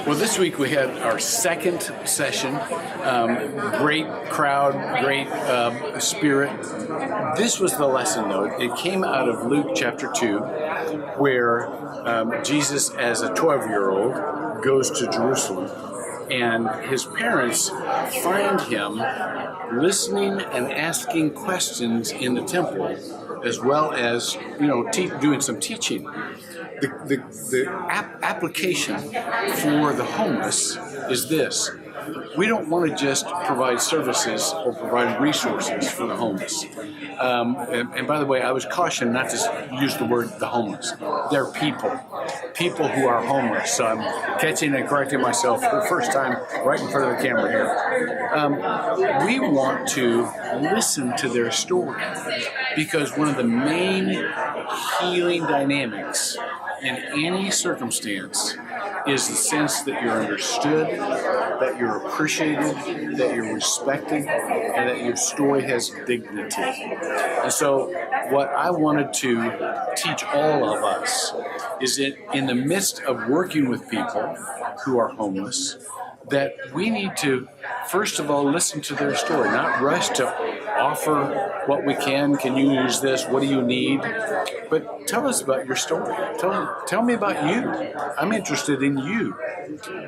Well, this week we had our second session. Great crowd, great spirit. This was the lesson, though. It came out of Luke chapter 2, where Jesus, as a 12-year-old, goes to Jerusalem. And his parents find him listening and asking questions in the temple, as well as, doing some teaching. The application for the homeless is this. We don't want to just provide services or provide resources for the homeless. And by the way, I was cautioned not to use the word the homeless. They're people who are homeless. So I'm catching and correcting myself for the first time right in front of the camera here. We want to listen to their story because one of the main healing dynamics in any circumstance is the sense that you're understood, that you're appreciated, that you're respected, and that your story has dignity. And so what I wanted to teach all of us is that in the midst of working with people who are homeless, that we need to, first of all, listen to their story, not rush to offer what we can. Can you use this? What do you need? But tell us about your story. Tell me about you. I'm interested in you.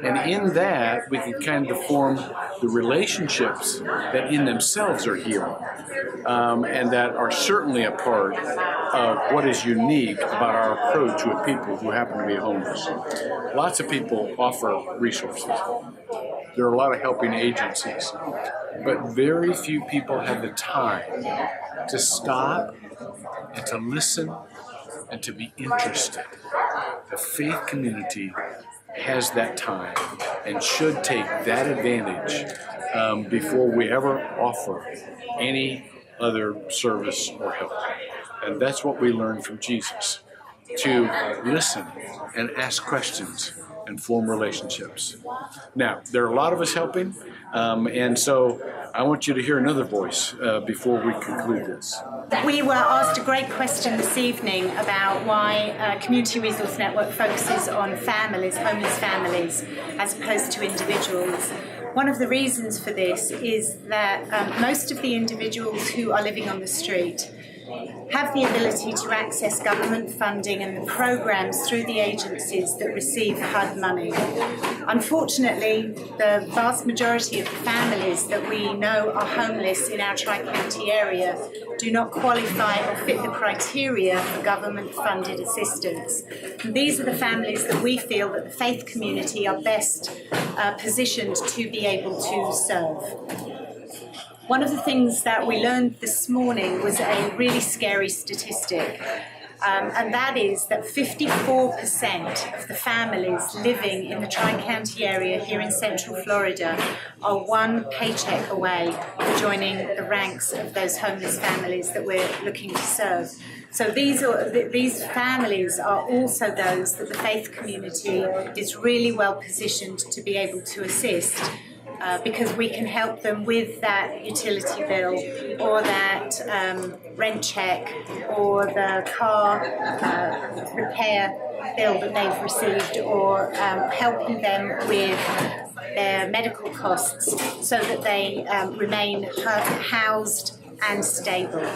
And in that, we can kind of form the relationships that in themselves are healing, and that are certainly a part of what is unique about our approach with people who happen to be homeless. Lots of people offer resources. There are a lot of helping agencies, but very few people have the time to stop and to listen and to be interested. The faith community has that time and should take that advantage before we ever offer any other service or help. And that's what we learned from Jesus, to listen and ask questions and form relationships. Now, there are a lot of us helping, and so I want you to hear another voice before we conclude this. We were asked a great question this evening about why Community Resource Network focuses on families, homeless families, as opposed to individuals. One of the reasons for this is that most of the individuals who are living on the street have the ability to access government funding and the programs through the agencies that receive HUD money. Unfortunately, the vast majority of the families that we know are homeless in our Tri-County area do not qualify or fit the criteria for government-funded assistance. And these are the families that we feel that the faith community are best positioned to be able to serve. One of the things that we learned this morning was a really scary statistic, and that is that 54% of the families living in the Tri-County area here in Central Florida are one paycheck away from joining the ranks of those homeless families that we're looking to serve. So these families are also those that the faith community is really well positioned to be able to assist. Because we can help them with that utility bill or that rent check or the car repair bill that they've received, or helping them with their medical costs so that they remain housed and stable.